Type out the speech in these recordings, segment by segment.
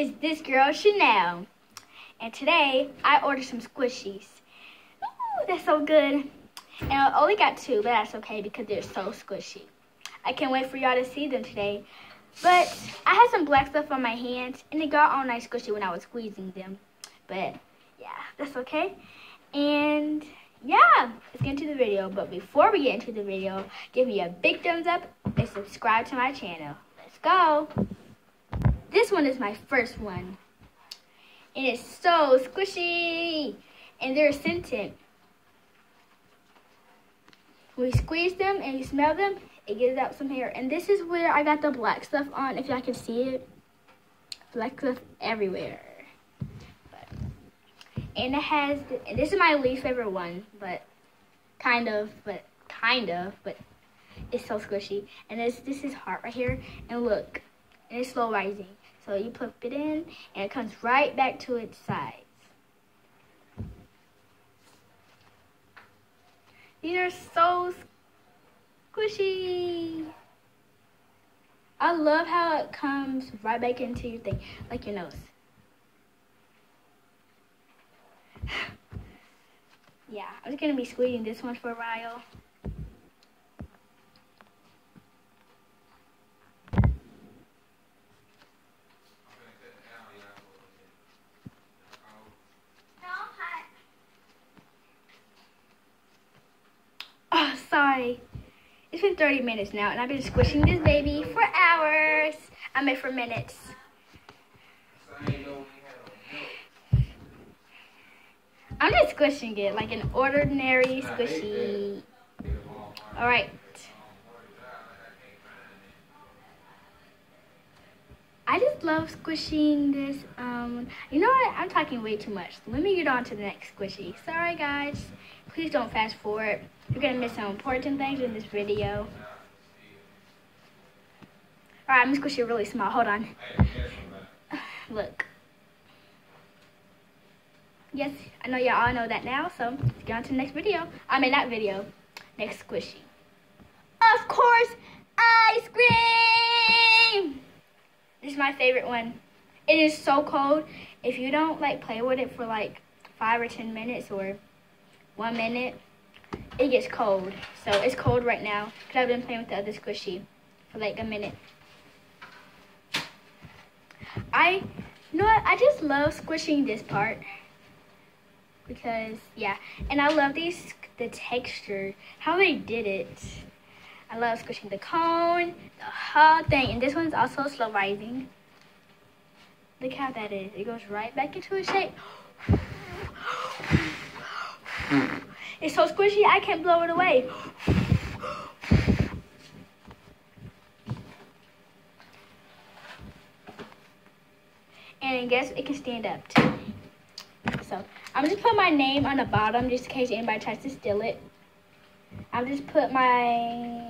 It's this girl, Chanel. And today, I ordered some squishies. Ooh, that's so good. And I only got 2, but that's okay because they're so squishy. I can't wait for y'all to see them today. But I had some black stuff on my hands, and it got all nice squishy when I was squeezing them. But yeah, that's okay. And yeah, let's get into the video. But before we get into the video, give me a big thumbs up and subscribe to my channel. Let's go. This one is my first one. And it's so squishy. And they're scented. When you squeeze them and you smell them, it gives out some hair. And this is where I got the black stuff on, if y'all can see it. Black stuff everywhere. And it has, and this is my least favorite one, but kind of, but it's so squishy. And this is hard right here, and look, and it's slow rising. So you put it in, and it comes right back to its size. These are so squishy. I love how it comes right back into your thing, like your nose. Yeah, I'm just gonna be squeezing this one for a while. Oh, sorry. It's been 30 minutes now, and I've been squishing this baby for hours. I mean, for minutes. I'm just squishing it like an ordinary squishy. Alright. I just love squishing this. You know what? I'm talking way too much. Let me get on to the next squishy. Sorry, guys. Please don't fast forward. You're going to miss some important things in this video. Alright, I'm going to squish it really small. Hold on. Look. Yes, I know y'all all know that now, so let's get on to the next video. I mean, not video. Next squishy. Of course, ice cream! This is my favorite one. It is so cold. If you don't, like, play with it for, like, 5 or 10 minutes or 1 minute, it gets cold. So it's cold right now because I've been playing with the other squishy for, like, a minute. You know what? I just love squishing this part. Because, yeah, and I love the texture, how they did it. I love squishing the cone, the whole thing. And this one's also slow rising. Look how that is. It goes right back into its shape. It's so squishy, I can't blow it away. And guess it can stand up too. So I'm just put my name on the bottom just in case anybody tries to steal it. I'll just put my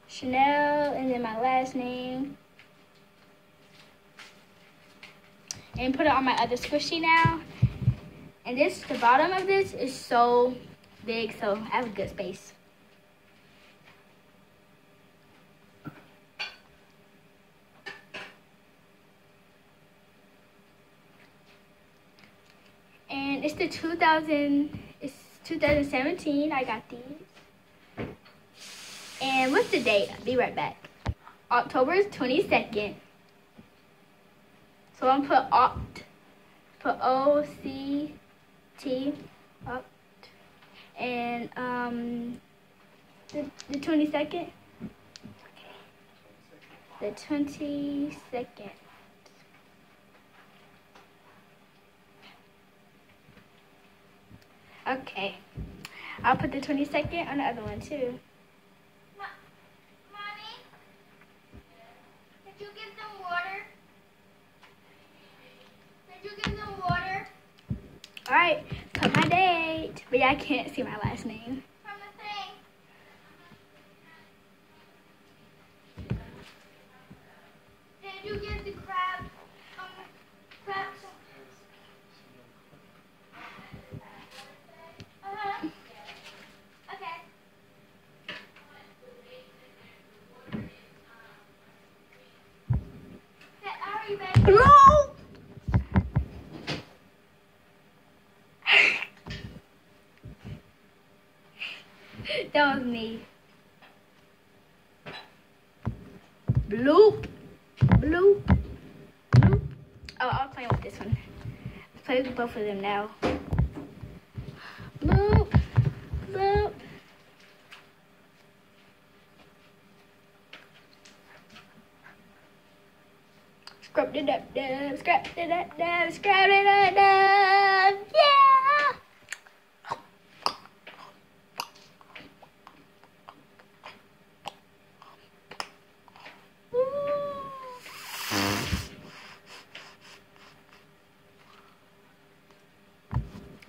Chanel, and then my last name, and put it on my other squishy now. And the bottom of this is so big, so I have a good space. And it's 2017, I got these. And what's the date? I'll be right back. October 22nd. So I'm gonna put O-C-T, oct, and the 22nd? Okay. The 22nd. Okay, I'll put the 22nd on the other one too. Mommy, did you give them water? Did you give them water? All right, put my date. But yeah, I can't see my last name. From the thing. Did you give the crab? Crabs? Okay. No! That was me. Bloop. Bloop. Bloop. Oh, I'll play with this one. Let's play with both of them now. Bloop. Bloop. Scrub it up, dub. Scrub it up, dub. Scrub it up, dub. Yeah!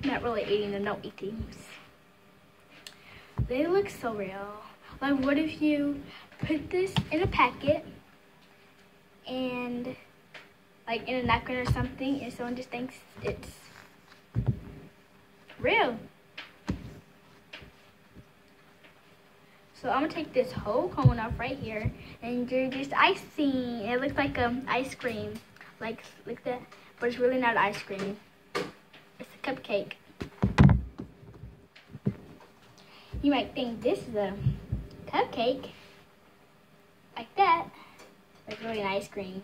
Not really eating the no eatings. They look so real. Like, what if you put this in a packet and like in a napkin or something, and someone just thinks it's real? So I'm gonna take this whole cone off right here, and you're just icing. It looks like ice cream, like that, but it's really not ice cream. It's a cupcake. You might think this is a cupcake, like that, but it's really an ice cream.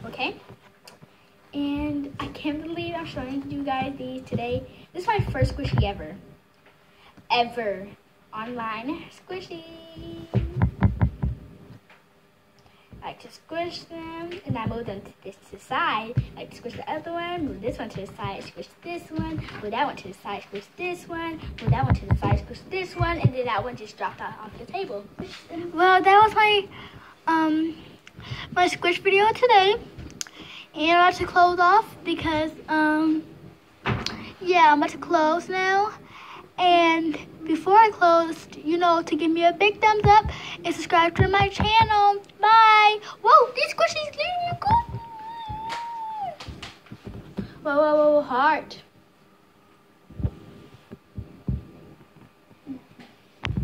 Okay? And I can't believe I'm showing you guys these today. This is my first squishy ever. Ever. Online squishy. I like to squish them, and I move them to the side. I like to squish the other one, move this one to the side, squish this one, move that one to the side, squish this one, move that one to the side, squish this one, and then that one just dropped out off the table. Well, that was my my squish video today. And I'm about to close off because yeah, I'm about to close now. And before I close, you know, to give me a big thumbs up and subscribe to my channel. Bye. Whoa, these squishies, leave me go. Whoa, whoa, whoa, heart.